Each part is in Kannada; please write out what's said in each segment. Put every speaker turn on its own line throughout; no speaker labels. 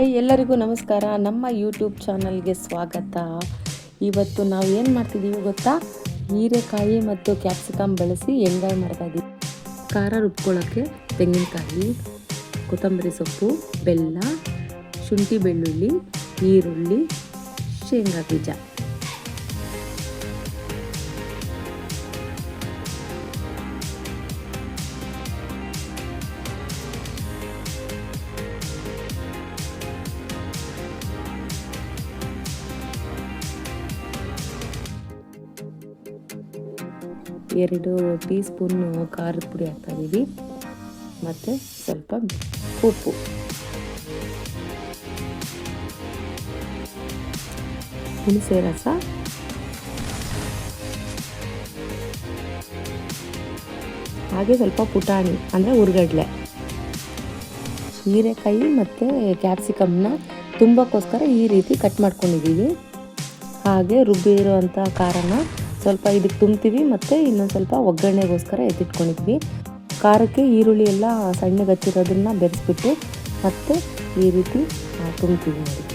ಹಾಯ್, ಎಲ್ಲರಿಗೂ ನಮಸ್ಕಾರ. ನಮ್ಮ ಯೂಟ್ಯೂಬ್ ಚಾನಲ್ಗೆ ಸ್ವಾಗತ. ಇವತ್ತು ನಾವು ಏನು ಮಾಡ್ತಿದ್ದೀವಿ ಗೊತ್ತಾ? ಹೀರೆಕಾಯಿ ಮತ್ತು ಕ್ಯಾಪ್ಸಿಕಮ್ ಬಳಸಿ ಎಣ್ಗಾಯಿ ಮಾಡ್ತಾಯಿದ್ದೀವಿ. ಖಾರ ರುಬ್ಕೊಳ್ಳೋಕ್ಕೆ ತೆಂಗಿನಕಾಯಿ, ಕೊತ್ತಂಬರಿ ಸೊಪ್ಪು, ಬೆಲ್ಲ, ಶುಂಠಿ ಬೆಳ್ಳುಳ್ಳಿ, ಈರುಳ್ಳಿ, ಶೇಂಗಾ ಬೀಜ. ಎರಡು ಟೀ ಸ್ಪೂನ್ ಖಾರದ ಪುಡಿ ಹಾಕ್ತಾಯಿದ್ದೀವಿ ಮತ್ತು ಸ್ವಲ್ಪ ಉಪ್ಪು. ಹುಣಸೆ ರಸ, ಹಾಗೆ ಸ್ವಲ್ಪ ಪುಟಾಣಿ ಅಂದರೆ ಹುರ್ಗಡ್ಲೆ. ಹೀರೆಕಾಯಿ ಮತ್ತು ಕ್ಯಾಪ್ಸಿಕಮ್ನ ತುಂಬಕ್ಕೋಸ್ಕರ ಈ ರೀತಿ ಕಟ್ ಮಾಡ್ಕೊಂಡಿದ್ದೀವಿ. ಹಾಗೆ ರುಬ್ಬಿರೋವಂಥ ಖಾರನ ಸ್ವಲ್ಪ ಇದಕ್ಕೆ ತುಂಬ್ತೀವಿ ಮತ್ತು ಇನ್ನೊಂದು ಸ್ವಲ್ಪ ಒಗ್ಗರಣೆಗೋಸ್ಕರ ಎತ್ತಿಟ್ಕೊಂಡಿದ್ವಿ. ಖಾರಕ್ಕೆ ಈರುಳ್ಳಿ ಎಲ್ಲ ಸಣ್ಣಗೆ ಹಚ್ಚಿರೋದನ್ನು ಬೆರೆಸ್ಬಿಟ್ಟು ಮತ್ತು ಈ ರೀತಿ ತುಂಬ್ತೀವಿ ನೋಡಿ.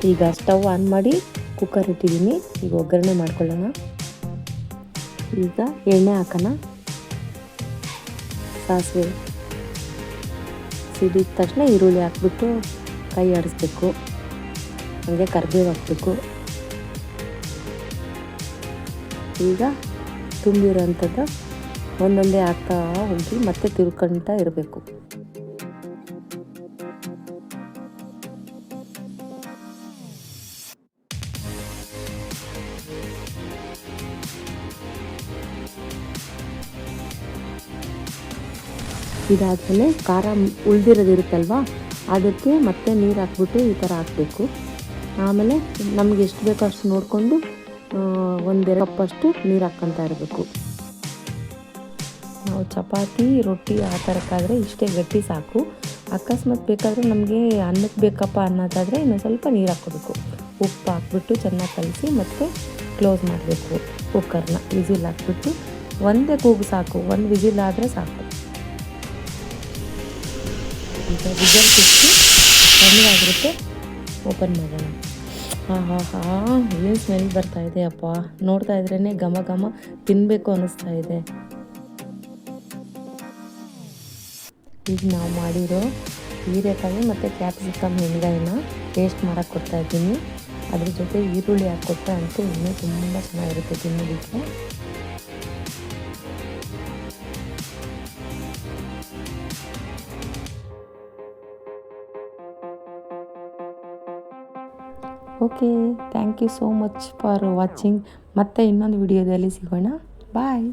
ಈಗ ಸ್ಟವ್ ಆನ್ ಮಾಡಿ ಕುಕ್ಕರ್ ಇಟ್ಟಿದ್ದೀನಿ. ಈಗ ಒಗ್ಗರಣೆ ಮಾಡ್ಕೊಳ್ಳೋಣ. ಈಗ ಎಣ್ಣೆ ಹಾಕೋಣ. ಸಾಸಿವೆ ಸಿಡಿದ ತಕ್ಷಣ ಈರುಳ್ಳಿ ಹಾಕ್ಬಿಟ್ಟು ಕೈ ಆಡಿಸ್ಬೇಕು. ಹಾಗೆ ಕರಿಬೇವು ಹಾಕಬೇಕು. ಈಗ ತುಂಬಿರೋಂಥದ್ದು ಒಂದೊಂದೇ ಹಾಕ್ತಾ ಹೋಗಿ ಮತ್ತೆ ತಿರ್ಕೊಳ್ತಾ ಇರಬೇಕು. ಇದಾದಮೇಲೆ ಖಾರ ಉಳಿದಿರೋದಿರುತ್ತಲ್ವ, ಅದಕ್ಕೆ ಮತ್ತೆ ನೀರು ಹಾಕ್ಬಿಟ್ಟು ಈ ಥರ ಹಾಕಬೇಕು. ಆಮೇಲೆ ನಮ್ಗೆ ಎಷ್ಟು ಬೇಕೋ ಅಷ್ಟು ನೋಡಿಕೊಂಡು 1-2 ಕಪ್ಪಷ್ಟು ನೀರು ಹಾಕ್ಕೊತಾ ಇರಬೇಕು. ನಾವು ಚಪಾತಿ ರೊಟ್ಟಿ ಆ ಥರಕ್ಕಾದರೆ ಇಷ್ಟೇ ಗಟ್ಟಿ ಸಾಕು. ಅಕಸ್ಮಾತ್ ಬೇಕಾದರೆ ನಮಗೆ ಅನ್ನಕ್ಕೆ ಬೇಕಪ್ಪ ಅನ್ನೋದಾದರೆ ಇನ್ನೊಂದು ಸ್ವಲ್ಪ ನೀರು ಹಾಕ್ಕೋಬೇಕು. ಉಪ್ಪು ಹಾಕ್ಬಿಟ್ಟು ಚೆನ್ನಾಗಿ ಕಲಸಿ ಮತ್ತು ಕ್ಲೋಸ್ ಮಾಡಬೇಕು ಕುಕ್ಕರ್ನ. ವಿಸಿಲ್ ಹಾಕ್ಬಿಟ್ಟು ಒಂದೇ ಕೂಗು ಸಾಕು, 1 ವಿಸಿಲ್ ಆದರೆ ಸಾಕು. ಈಗ ವಿಜಲ್ ಸಿಕ್ಕಿ ತಣ್ಣಗಾಗಿರುತ್ತೆ, ಓಪನ್ ಮಾಡೋಣ. ಏನು ಸ್ಮೆಲ್ ಬರ್ತಾಯಿದೆ ಅಪ್ಪ, ನೋಡ್ತಾ ಇದ್ರೇ ಘಮ ಘಮ ತಿನ್ನಬೇಕು ಅನ್ನಿಸ್ತಾ ಇದೆ. ಈಗ ನಾವು ಮಾಡಿರೋ ಹೀರೆಕಾಯಿ ಮತ್ತು ಕ್ಯಾಪ್ಸಿಕಮ್ ಎಣ್ಗಾಯಿನ ಟೇಸ್ಟ್ ಮಾಡೋಕ್ಕೆ ಕೊಡ್ತಾಯಿದ್ದೀನಿ. ಅದ್ರ ಜೊತೆ ಈರುಳ್ಳಿ ಹಾಕ್ಕೊಟ್ರೆ ಅಂತೂ ಇನ್ನೂ ತುಂಬ ಚೆನ್ನಾಗಿರುತ್ತೆ ತಿನ್ನೋದಕ್ಕೆ. Okay, thank you so much for watching. ಮತ್ತೆ ಇನ್ನೊಂದು ವಿಡಿಯೋದಲ್ಲಿ ಸಿಗೋಣ. ಬಾಯ್.